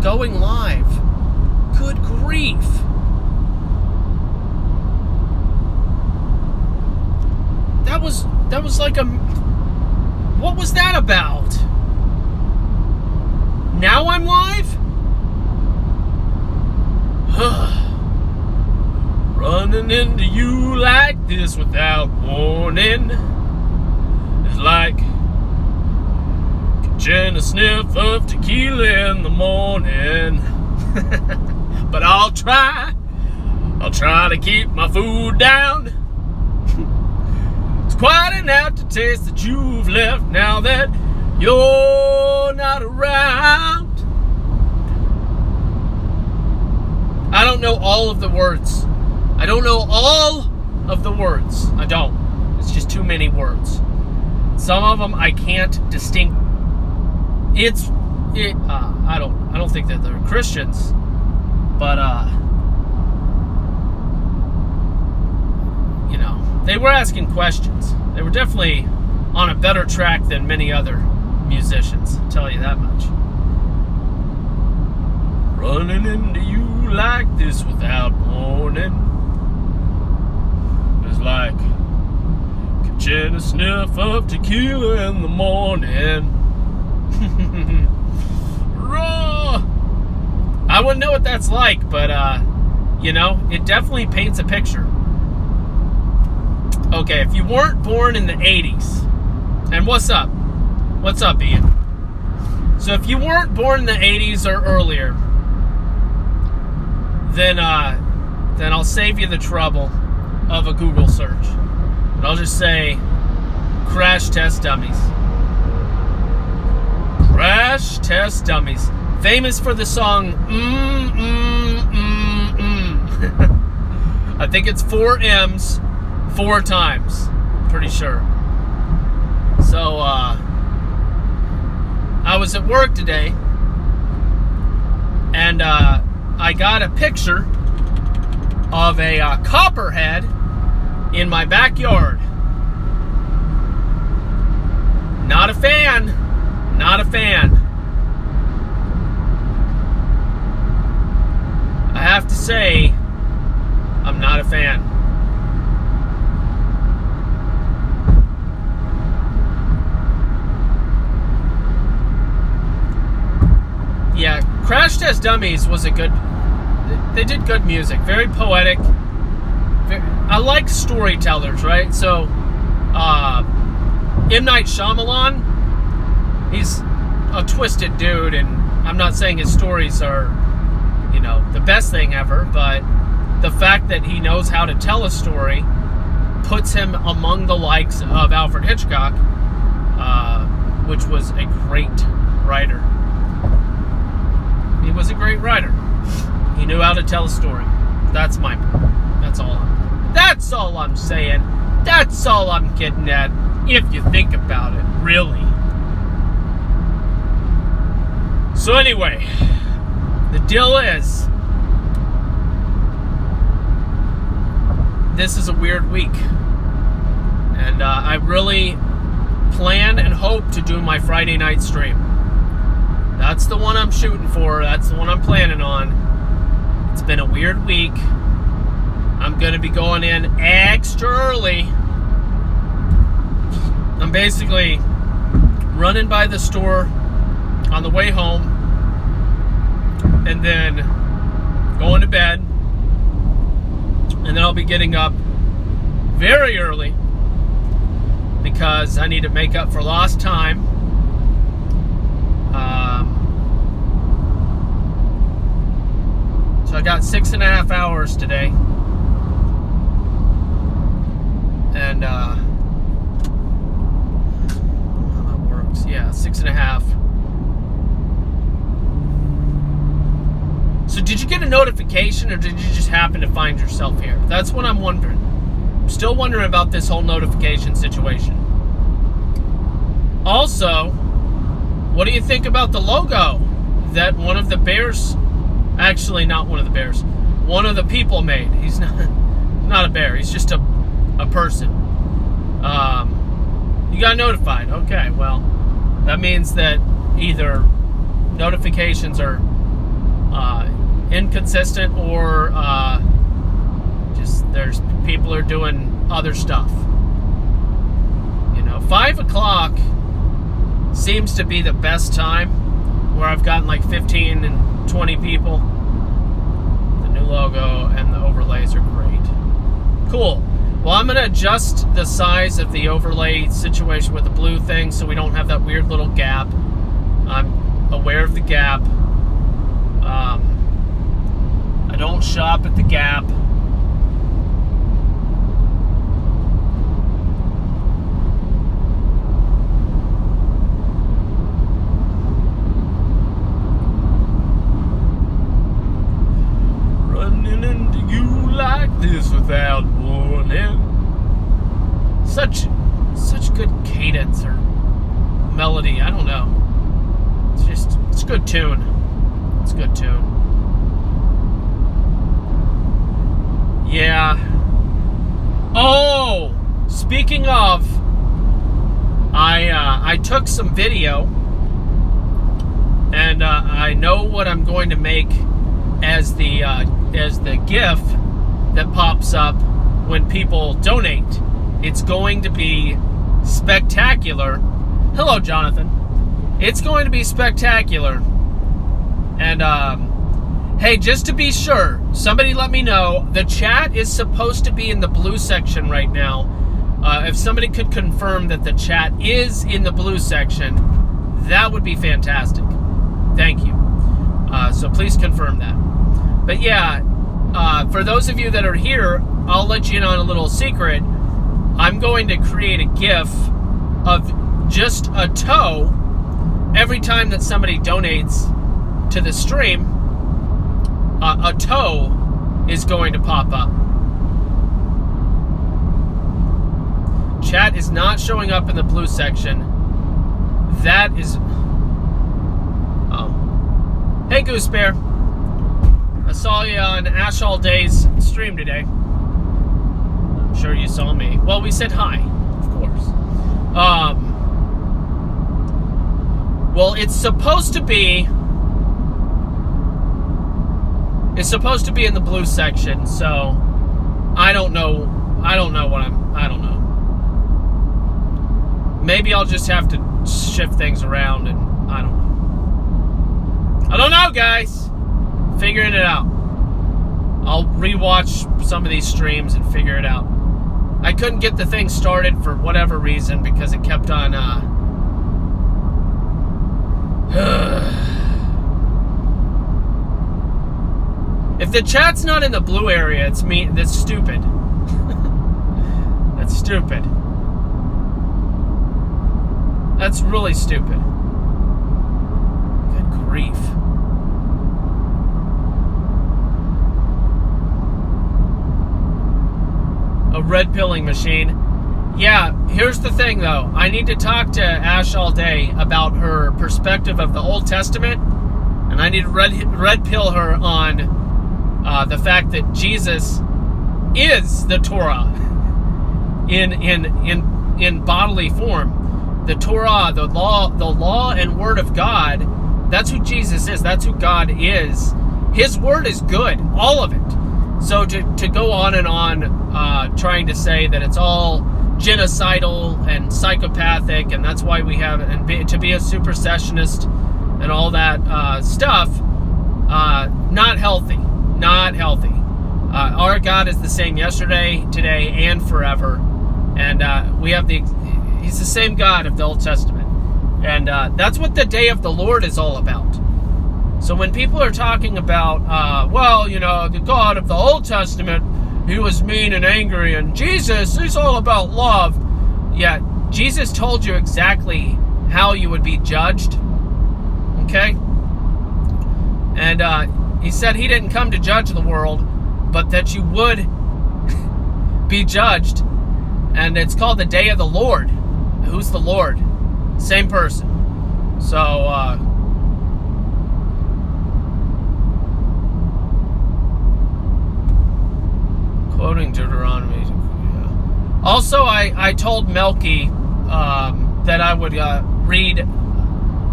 going live. Good grief. That was like a... What was that about? Now I'm live? Running into you like this without warning is like catching a sniff of tequila in the morning. But I'll try to keep my food down. It's quite an aftertaste that you've left now that you're not around. I don't know all of the words. I don't. It's just too many words. Some of them I can't distinguish. I don't think that they're Christians, but they were asking questions. They were definitely on a better track than many other musicians, I'll tell you that much. Running into you like this without warning is like catching a sniff of tequila in the morning. I wouldn't know what that's like, but it definitely paints a picture. Okay, if you weren't born in the 80s, and what's up? What's up, Ian? So if you weren't born in the 80s or earlier, then I'll save you the trouble of a Google search. And I'll just say Crash Test Dummies. Crash Test Dummies. Famous for the song I think it's 4 M's 4 times. Pretty sure. So I was at work today, and I got a picture of a copperhead in my backyard. Not a fan. Not a fan. I have to say, I'm not a fan. Yeah, Crash Test Dummies was they did good music, very poetic. I like storytellers, right? So, M. Night Shyamalan, he's a twisted dude, and I'm not saying his stories are, the best thing ever, but the fact that he knows how to tell a story puts him among the likes of Alfred Hitchcock, which was a great writer. He was a great writer. He knew how to tell a story. That's all I'm saying. That's all I'm getting at, if you think about it, really. So anyway, the deal is, this is a weird week. And I really plan and hope to do my Friday night stream. That's the one I'm shooting for. That's the one I'm planning on. It's been a weird week. I'm going to be going in extra early. I'm basically running by the store on the way home and then going to bed. And then I'll be getting up very early because I need to make up for lost time. So I got 6.5 hours today. And that works. Yeah, 6.5. So did you get a notification, or did you just happen to find yourself here? That's what I'm wondering. I'm still wondering about this whole notification situation. Also, what do you think about the logo that one of the bears, actually not one of the bears, one of the people made? He's not a bear, he's just a person. You got notified. Okay, well, that means that either notifications are inconsistent, or just there's people are doing other stuff. 5 o'clock seems to be the best time, where I've gotten like 15 and 20 people. The new logo and the overlays are great. Cool. Well, I'm going to adjust the size of the overlay situation with the blue thing so we don't have that weird little gap. I'm aware of the gap. I don't shop at the Gap. Running into you like this without warning. Such good cadence or melody. I don't know. It's a good tune. It's a good tune. Yeah. Oh, speaking of, I took some video, and I know what I'm going to make as the GIF that pops up when people donate. It's going to be spectacular. Hello, Jonathan. It's going to be spectacular. And hey, just to be sure, somebody let me know. The chat is supposed to be in the blue section right now. If somebody could confirm that the chat is in the blue section, that would be fantastic. Thank you. So please confirm that. But yeah, for those of you that are here, I'll let you in on a little secret. I'm going to create a GIF of just a toe every time that somebody donates to the stream. A toe is going to pop up. Chat is not showing up in the blue section. That is... Oh. Hey, Goose Bear. I saw you on Ash All Day's stream today. I'm sure you saw me. Well, we said hi, of course. Well, it's supposed to be in the blue section, so I don't know Maybe I'll just have to shift things around, and I don't know, guys. Figuring it out. I'll rewatch some of these streams and figure it out. I couldn't get the thing started for whatever reason because it kept on If the chat's not in the blue area, it's me. That's stupid. That's stupid. That's really stupid. Good grief. A red pilling machine. Yeah, here's the thing though. I need to talk to Ash All Day about her perspective of the Old Testament, and I need to red pill her on the fact that Jesus is the Torah in bodily form. The Torah, the law and word of God, that's who Jesus is. That's who God is. His word is good, all of it. So to go on and on trying to say that it's all genocidal and psychopathic, and that's why we have, and to be a supersessionist and all that stuff, not healthy. Not healthy. Our God is the same yesterday, today, and forever. And we have He's the same God of the Old Testament. And that's what the day of the Lord is all about. So when people are talking about, the God of the Old Testament, he was mean and angry, and Jesus, he's all about love. Yeah, Jesus told you exactly how you would be judged. Okay? And he said he didn't come to judge the world, but that you would be judged. And it's called the Day of the Lord. Who's the Lord? Same person. So, quoting Deuteronomy. Yeah. Also, I told Melky that I would read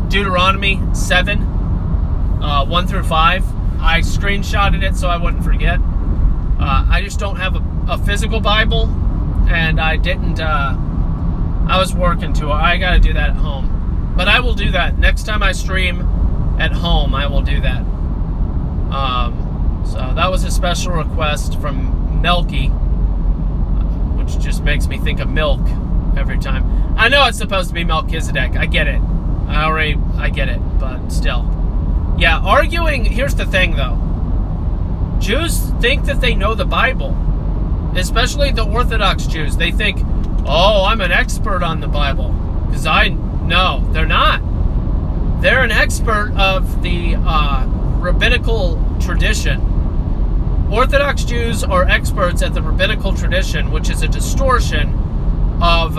Deuteronomy 7, 1 through 5. I screenshotted it so I wouldn't forget. I just don't have a physical Bible, and I didn't. I was working to it. I got to do that at home, but I will do that next time I stream at home. I will do that. So that was a special request from Melky, which just makes me think of milk every time. I know it's supposed to be Melchizedek. I get it. I get it, but still. Yeah, arguing, here's the thing though. Jews think that they know the Bible, especially the Orthodox Jews. They think, oh, I'm an expert on the Bible. Because no, they're not. They're an expert of the rabbinical tradition. Orthodox Jews are experts at the rabbinical tradition, which is a distortion of,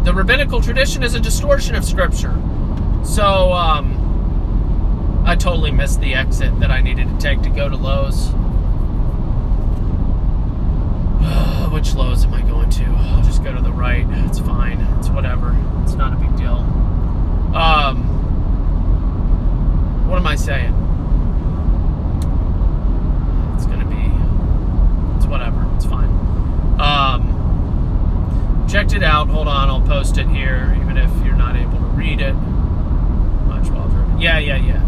the rabbinical tradition is a distortion of Scripture. So, I totally missed the exit that I needed to take to go to Lowe's. Which Lowe's am I going to? I'll just go to the right. It's fine. It's whatever. It's not a big deal. What am I saying? It's whatever. It's fine. Checked it out. Hold on. I'll post it here, even if you're not able to read it. Much well driven. Yeah.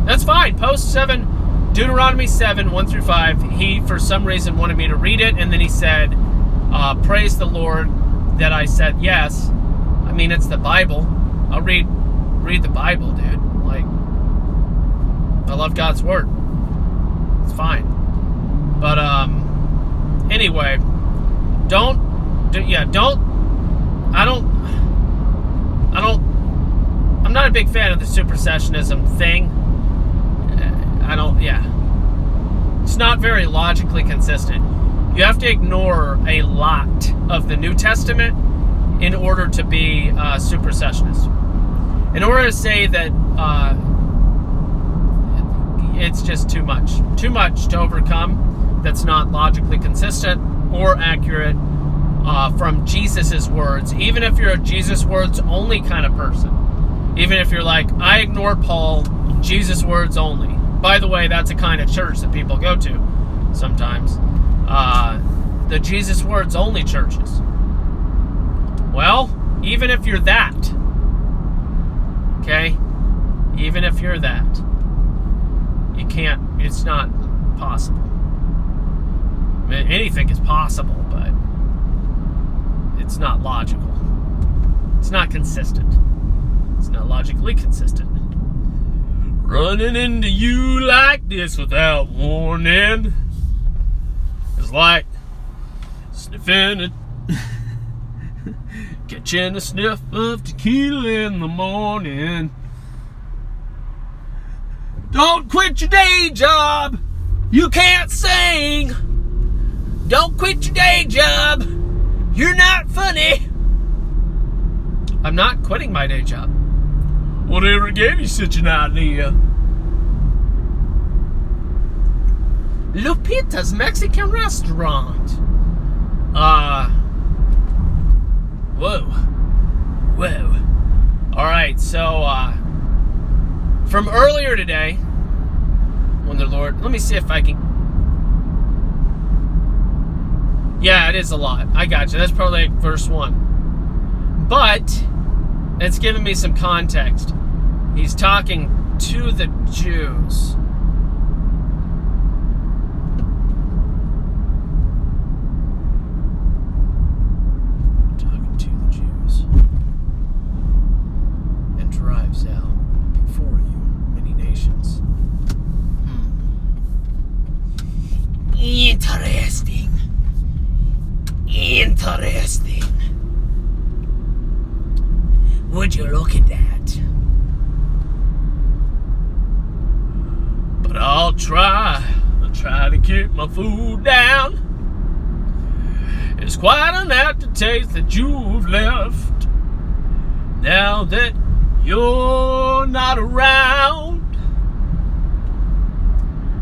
That's fine. Post 7, Deuteronomy 7, 1-5. He, for some reason, wanted me to read it, and then he said, praise the Lord that I said yes. I mean, it's the Bible. I'll read the Bible, dude. Like, I love God's Word. It's fine. But, anyway, I'm not a big fan of the supersessionism thing. It's not very logically consistent. You have to ignore a lot of the New Testament in order to be supersessionist. In order to say that it's just too much to overcome that's not logically consistent or accurate from Jesus's words, even if you're a Jesus words only kind of person. Even if you're like, I ignore Paul, Jesus words only. By the way, that's a kind of church that people go to sometimes. The Jesus words only churches. Well, even if you're that, okay? Even if you're that, you can't, it's not possible. I mean, anything is possible, but it's not logical. It's not consistent. It's not logically consistent. Running into you like this without warning is like sniffing a catching a sniff of tequila in the morning. Don't quit your day job. You can't sing. Don't quit your day job. You're not funny. I'm not quitting my day job. Whatever gave you such an idea? Lupita's Mexican restaurant. Whoa. Alright, so, from earlier today, when the Lord, let me see if I can, yeah, it is a lot. I got you. That's probably like verse 1. But it's giving me some context. He's talking to the Jews. Talking to the Jews. And drives out before you many nations. Interesting. Would you look at that? But I'll try to keep my food down. It's quite an aftertaste that you've left now that you're not around.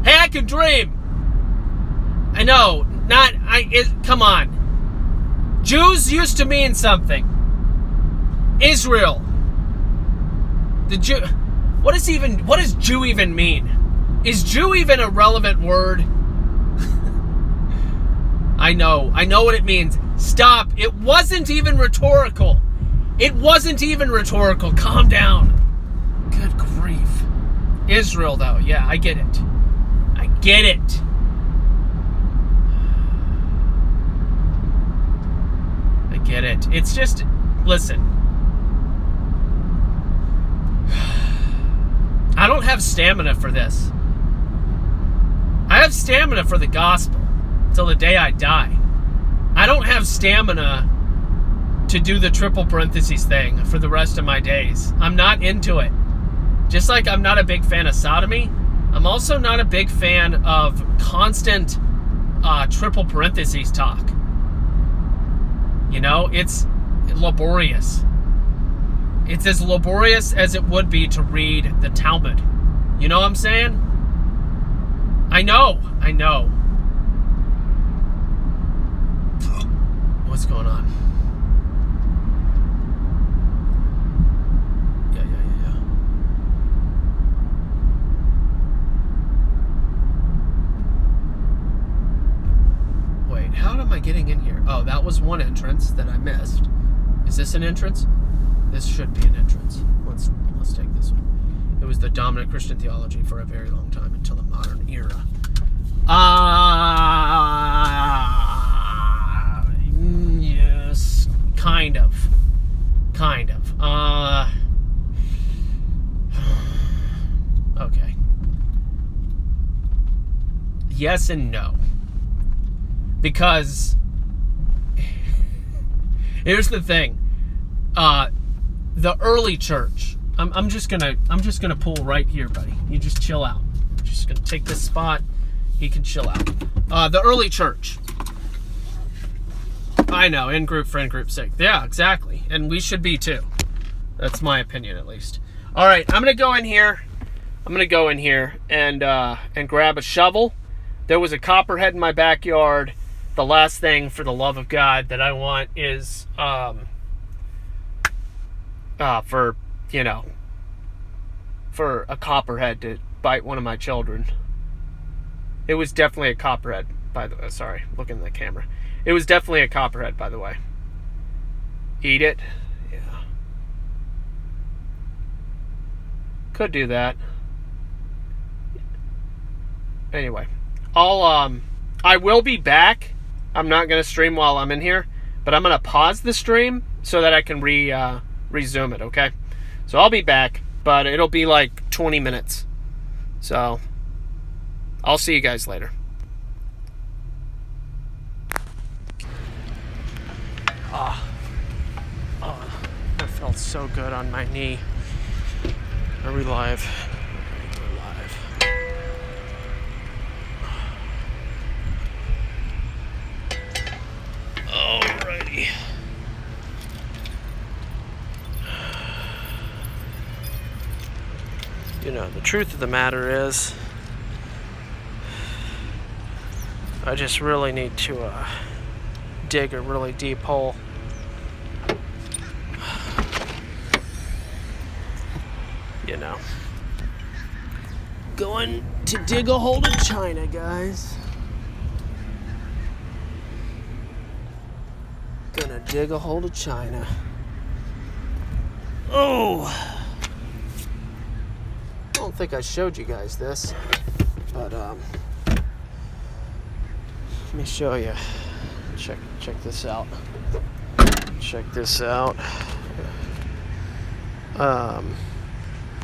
Hey, I can dream. I know, come on. Jews used to mean something. Israel. What does Jew even mean? Is Jew even a relevant word? I know what it means. Stop. It wasn't even rhetorical. It wasn't even rhetorical. Calm down. Good grief. Israel, though. Yeah, I get it. I get it. I get it. It's just, listen. I don't have stamina for this. I have stamina for the gospel till the day I die. I don't have stamina to do the triple parentheses thing for the rest of my days. I'm not into it. Just like I'm not a big fan of sodomy, I'm also not a big fan of constant triple parentheses talk. You know, it's laborious. It's as laborious as it would be to read the Talmud. You know what I'm saying? I know. What's going on? Yeah. Wait, how am I getting in here? Oh, that was one entrance that I missed. Is this an entrance? This should be an entrance. Let's take this one. It was the dominant Christian theology for a very long time until the modern era. Yes, kind of. Okay. Yes and no. Because here's the thing. The early church. I'm just gonna pull right here, buddy. You just chill out. I'm just gonna take this spot. He can chill out. The early church. I know, in group, friend group, sick. Yeah, exactly. And we should be too. That's my opinion, at least. All right, I'm gonna go in here. And grab a shovel. There was a copperhead in my backyard. The last thing, for the love of God, that I want is for a copperhead to bite one of my children. It was definitely a copperhead, by the way. Sorry, looking at the camera. It was definitely a copperhead, by the way. Eat it? Yeah. Could do that. Anyway, I will be back. I'm not going to stream while I'm in here, but I'm going to pause the stream so that I can resume it, okay? So I'll be back, but it'll be like 20 minutes. So I'll see you guys later. That felt so good on my knee. Are we live? We're live. Alrighty. You know, the truth of the matter is, I just really need to dig a really deep hole. You know. Going to dig a hole to China, guys. Gonna dig a hole to China. Oh! I don't think I showed you guys this, but let me show you. Check this out. Check this out.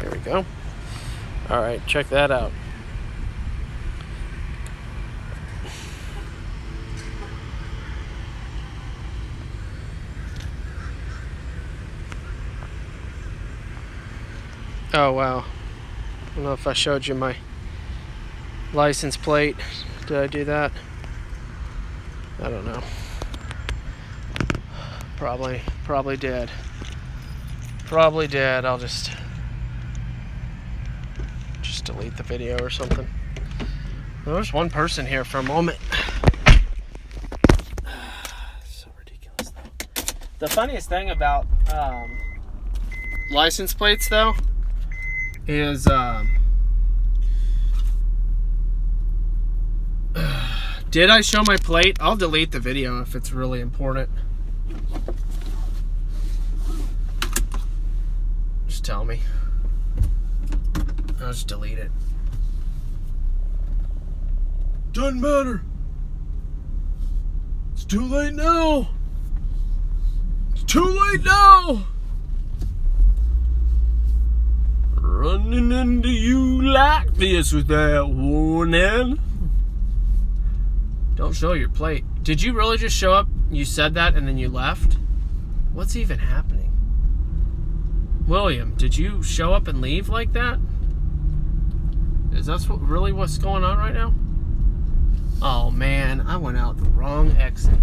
Here we go. All right, check that out. Oh wow. I don't know if I showed you my license plate. Did I do that? I don't know. Probably did. Probably did. I'll just delete the video or something. Well, there's one person here for a moment. So ridiculous though. The funniest thing about license plates though is Did I show my plate? I'll delete the video if it's really important. Just tell me. I'll just delete it. Doesn't matter. It's too late now. It's too late now. Running into you like this without warning. Don't show your plate. Did you really just show up? You said that and then you left? What's even happening? William, did you show up and leave like that? Is that really what's going on right now? Oh man, I went out the wrong exit.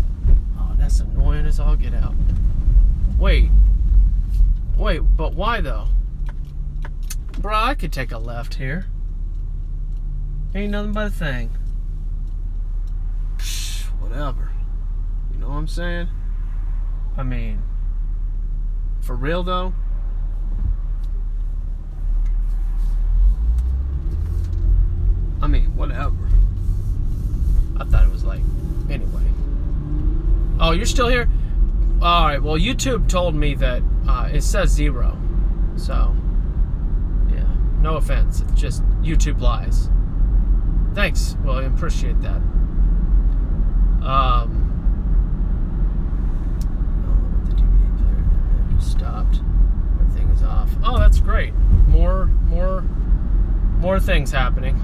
Oh, that's annoying as all get out. Wait, but why though? Bruh, I could take a left here. Ain't nothing but a thing. Psh, whatever. You know what I'm saying? I mean, for real though? I mean, whatever. I thought it was like, anyway. Oh, you're still here? Alright, well, YouTube told me that it says 0. So, yeah, no offense. It's just YouTube lies. Thanks, William. Appreciate that. I don't know what the DVD player just stopped. Everything is off. Oh, that's great. More things happening.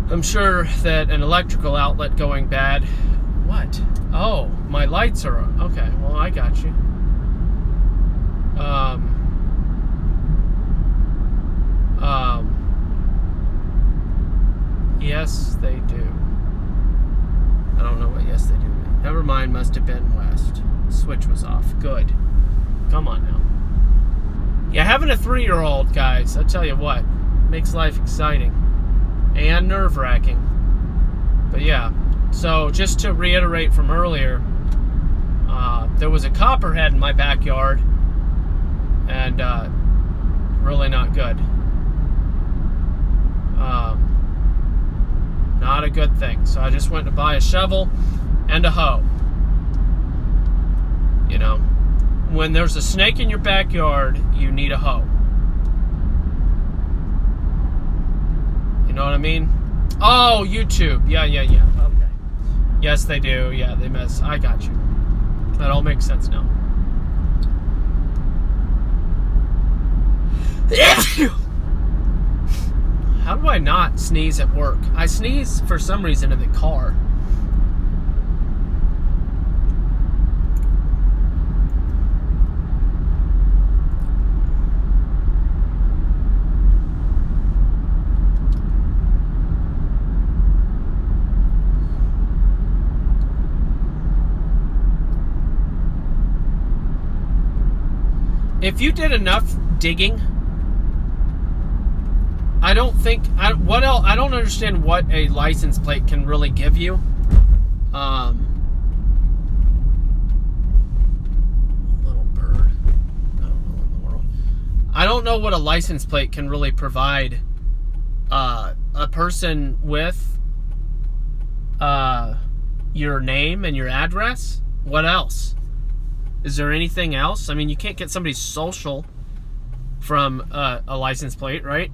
I'm sure that an electrical outlet going bad. What? Oh, my lights are on. Okay, well, I got you. Yes, they do. I don't know what yes, they do. Never mind, must have been west. Switch was off. Good. Come on now. Yeah, having a 3-year-old, guys, I tell you what, makes life exciting. And nerve-wracking. But yeah, so just to reiterate from earlier, there was a copperhead in my backyard, and really not good. Not a good thing. So I just went to buy a shovel and a hoe. You know, when there's a snake in your backyard, you need a hoe. You know what I mean? Oh, YouTube. Yeah. Okay. Yes, they do. Yeah, they mess. I got you. That all makes sense now. How do I not sneeze at work? I sneeze for some reason in the car. If you did enough digging, I don't understand what a license plate can really give you. Little bird. I don't know in the world. I don't know what a license plate can really provide a person with your name and your address. What else? Is there anything else? I mean, you can't get somebody's social from a license plate, right?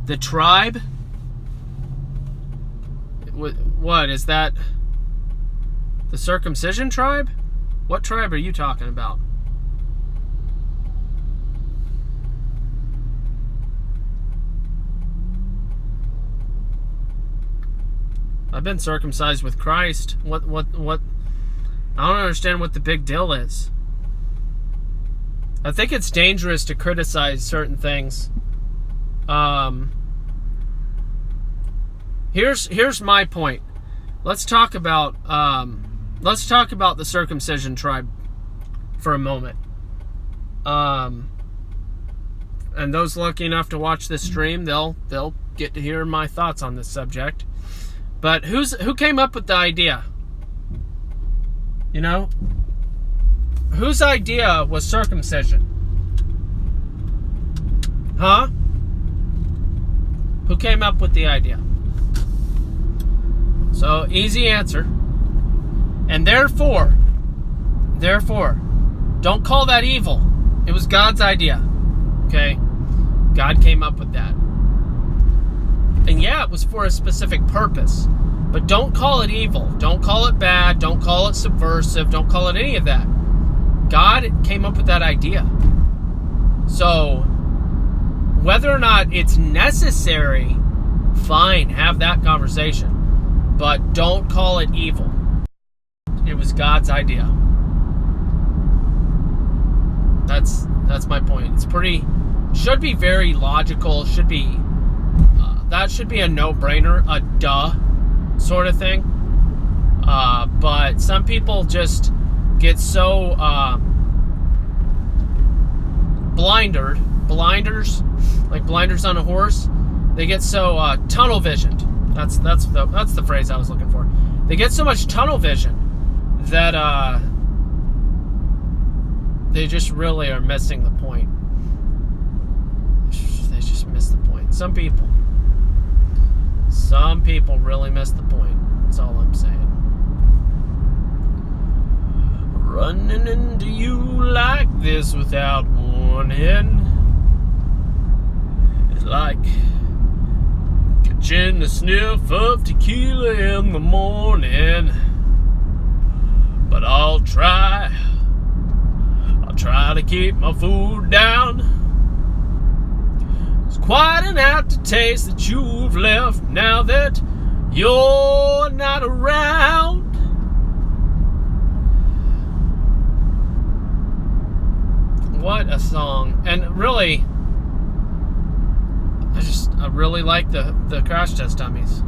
The tribe? What is that? The circumcision tribe? What tribe are you talking about? I've been circumcised with Christ. What? I don't understand what the big deal is. I think it's dangerous to criticize certain things. Here's my point. Let's talk about the circumcision tribe for a moment. And those lucky enough to watch this stream, they'll get to hear my thoughts on this subject. But who came up with the idea? You know? Whose idea was circumcision? Huh? Who came up with the idea? So, easy answer. And therefore, don't call that evil. It was God's idea. Okay? God came up with that. And yeah, it was for a specific purpose. But don't call it evil. Don't call it bad. Don't call it subversive. Don't call it any of that. God came up with that idea. So, whether or not it's necessary, fine, have that conversation. But don't call it evil. It was God's idea. That's my point. It's should be very logical. That should be a no-brainer, a duh sort of thing. But some people just get so blinders, like blinders on a horse. They get so tunnel visioned. That's the phrase I was looking for. They get so much tunnel vision that they just really are missing the point. They just miss the point. Some people really miss the point. That's all I'm saying. Running into you like this without warning. It's like catching the sniff of tequila in the morning. But I'll try to keep my food down. It's quite an aftertaste that you've left now that you're not around. What a song. And really, I really like the Crash Test Dummies.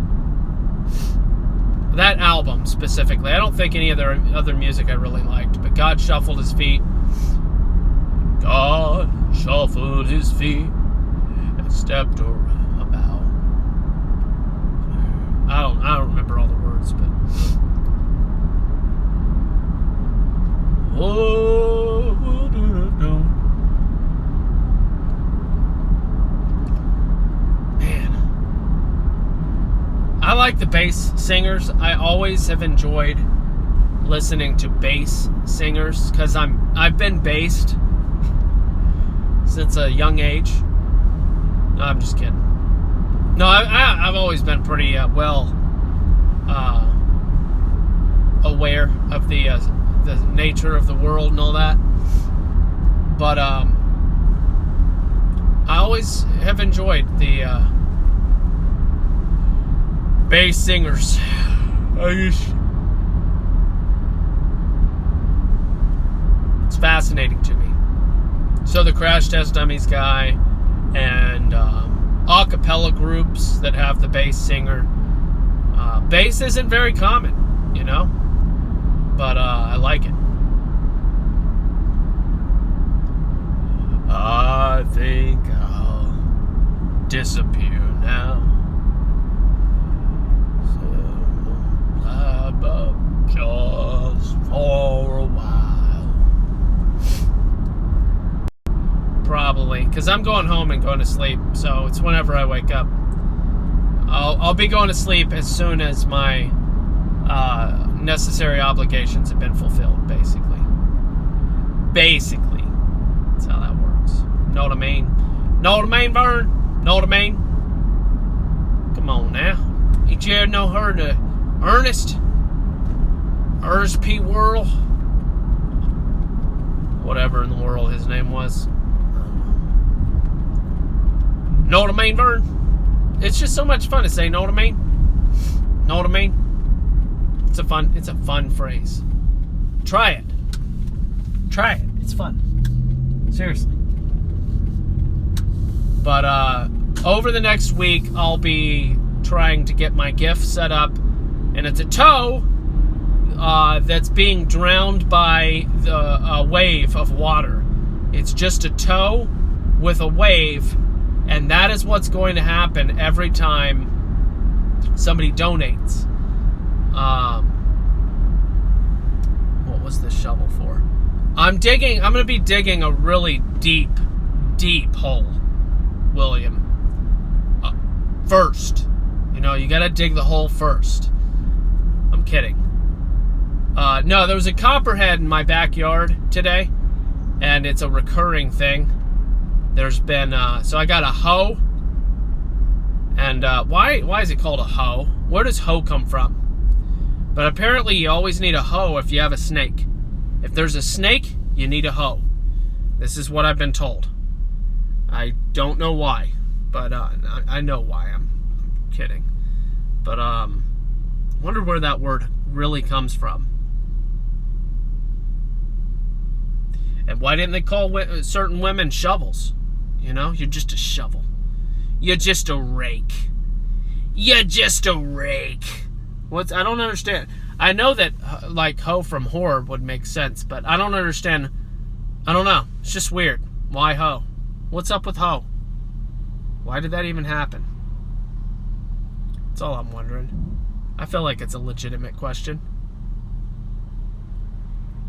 That album specifically. I don't think any of their other music I really liked, but God Shuffled His Feet. God shuffled his feet and stepped about. I don't remember all the words, but man, I like the bass singers. I always have enjoyed listening to bass singers because I've been bassed since a young age. No, I'm just kidding. No, I've always been pretty well aware of the nature of the world and all that. But I always have enjoyed the bass singers. It's fascinating to me. So the Crash Test Dummies guy and a cappella groups that have the bass singer. Bass isn't very common, you know, but I like it. I think I'll disappear now. So I'm up just for a while. Probably, because I'm going home and going to sleep, so it's whenever I wake up. I'll be going to sleep as soon as my necessary obligations have been fulfilled, basically. Basically. That's how that works. Know what I mean? Know what I mean, Vern? Know what I mean? Come on now. Ain't you ever know her to Ernest P. Worrell? Whatever in the world his name was. Know what I mean, Vern? It's just so much fun to say, know what I mean? Know what I mean? It's a fun phrase. Try it. It's fun. Seriously. But over the next week, I'll be trying to get my GIF set up, and it's a tow that's being drowned by a wave of water. It's just a tow with a wave. And that is what's going to happen every time somebody donates. What was this shovel for? I'm going to be digging a really deep hole, William. First. You got to dig the hole first. I'm kidding. No, there was a copperhead in my backyard today, and it's a recurring thing. There's been, so I got a hoe, and why is it called a hoe? Where does hoe come from? But apparently you always need a hoe if you have a snake. If there's a snake, you need a hoe. This is what I've been told. I don't know why, but I know why. I'm kidding. But wonder where that word really comes from. And why didn't they call certain women shovels? You're just a shovel. You're just a rake. You're just a rake. I don't understand. I know that like hoe from whore would make sense, but I don't understand. I don't know. It's just weird. Why hoe? What's up with hoe? Why did that even happen? That's all I'm wondering. I feel like it's a legitimate question.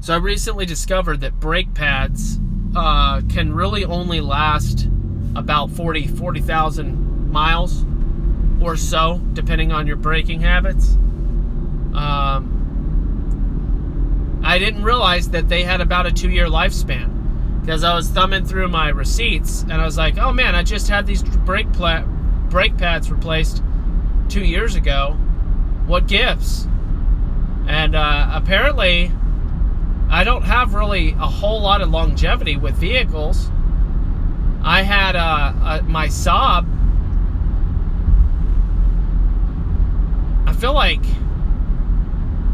So I recently discovered that brake pads can really only last about 40,000 miles or so, depending on your braking habits. I didn't realize that they had about a 2-year lifespan, because I was thumbing through my receipts and I was like, oh man, I just had these brake pads replaced 2 years ago. What gives? And apparently I don't have really a whole lot of longevity with vehicles. I had my Saab. I feel like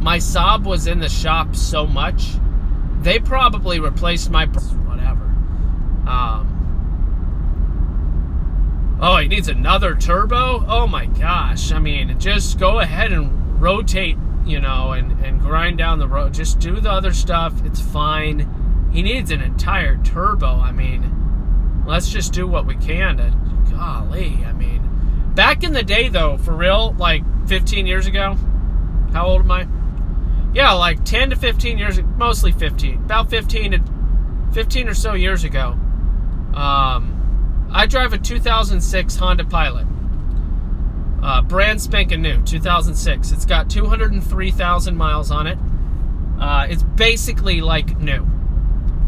my Saab was in the shop so much, they probably replaced my whatever. Oh, he needs another turbo? Oh my gosh. I mean, just go ahead and rotate, and grind down the road. Just do the other stuff. It's fine. He needs an entire turbo. I mean, let's just do what we can to, golly. I mean, back in the day though, for real, like 15 years ago, how old am I? Yeah, like 10 to 15 years, mostly 15, about 15 or so years ago. I drive a 2006 Honda Pilot. Brand spanking new, 2006. It's got 203,000 miles on it. It's basically like new.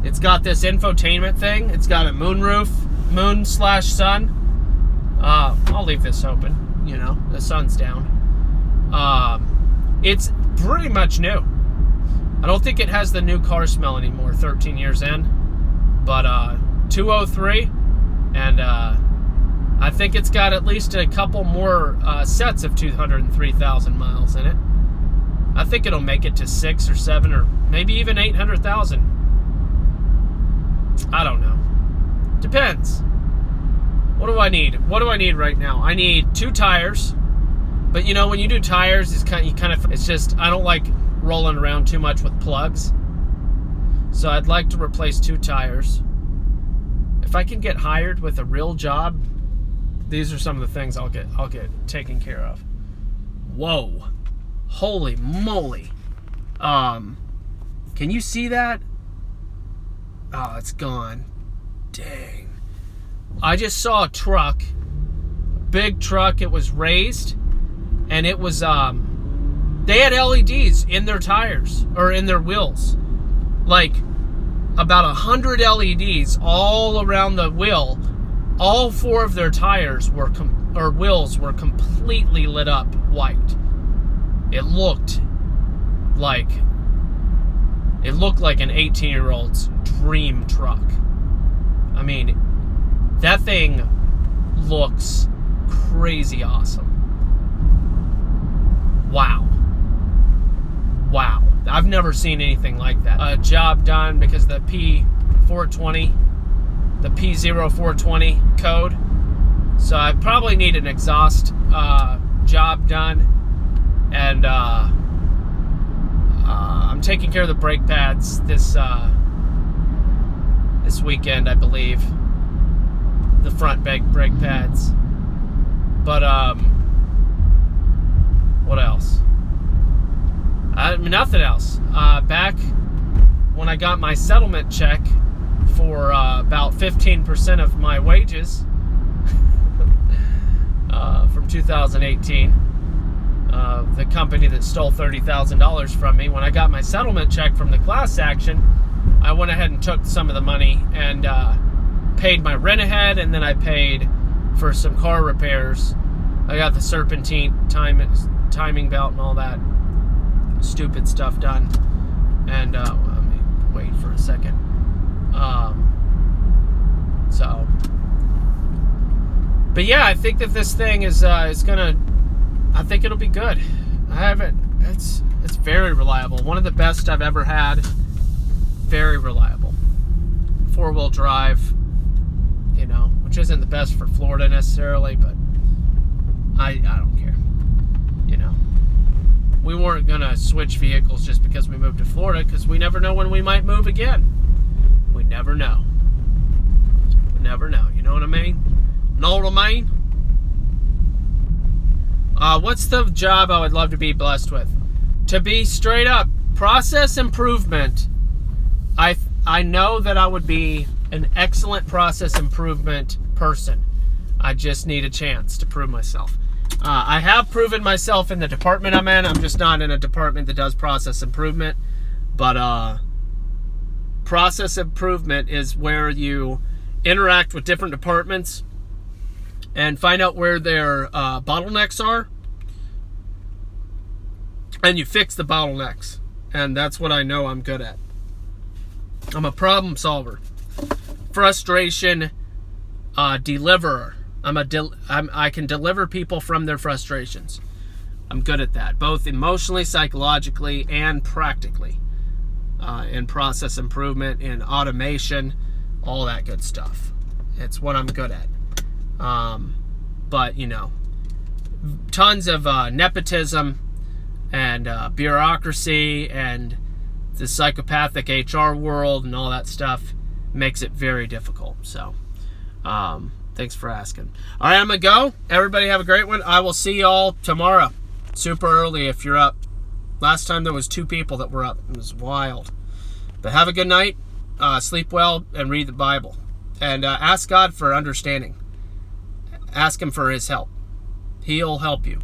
It's got this infotainment thing. It's got a moonroof, moon/sun. I'll leave this open, the sun's down. It's pretty much new. I don't think it has the new car smell anymore, 13 years in. But 203, and I think it's got at least a couple more sets of 203,000 miles in it. I think it'll make it to 6 or 7 or maybe even 800,000. I don't know. Depends. What do I need? What do I need right now? I need 2 tires. But when you do tires, it's just, I don't like rolling around too much with plugs. So I'd like to replace 2 tires. If I can get hired with a real job, these are some of the things I'll get taken care of. Whoa. Holy moly. Can you see that? Oh, it's gone. Dang. I just saw a truck. Big truck. It was raised. And it was, they had LEDs in their tires, or in their wheels. Like, about 100 LEDs all around the wheel. All 4 of their tires wheels were completely lit up white. It looked like an 18-year-old's dream truck. I mean, that thing looks crazy awesome. Wow. I've never seen anything like that. A job done because the P420, the P0420 code. So I probably need an exhaust job done. And I'm taking care of the brake pads this weekend, I believe. The front brake pads. But what else? Nothing else. Back when I got my settlement check for about 15% of my wages from 2018, the company that stole $30,000 from me, when I got my settlement check from the class action, I went ahead and took some of the money and paid my rent ahead, and then I paid for some car repairs. I got the serpentine timing belt and all that stupid stuff done. And let me wait for a second. But yeah, I think that this thing is gonna. I think it'll be good. I haven't. It's very reliable. One of the best I've ever had. Very reliable. 4-wheel drive. You know, which isn't the best for Florida necessarily, but I don't care. You know, we weren't gonna switch vehicles just because we moved to Florida, because we never know when we might move again. We never know. We never know. You know what I mean? Know what I mean? What's the job I would love to be blessed with? To be straight up process improvement. I know that I would be an excellent process improvement person. I just need a chance to prove myself. I have proven myself in the department I'm in. I'm just not in a department that does process improvement. But process improvement is where you interact with different departments and find out where their bottlenecks are, and you fix the bottlenecks. And that's what I know I'm good at. I'm a problem solver, frustration deliverer. I can deliver people from their frustrations. I'm good at that, both emotionally, psychologically, and practically. In process improvement, in automation, all that good stuff. It's what I'm good at. But, you know, tons of nepotism and bureaucracy and the psychopathic HR world and all that stuff makes it very difficult. So, thanks for asking. All right, I'm going to go. Everybody have a great one. I will see y'all tomorrow. Super early if you're up. Last time there was 2 people that were up. It was wild. But have a good night. Sleep well and read the Bible. And ask God for understanding. Ask him for his help. He'll help you.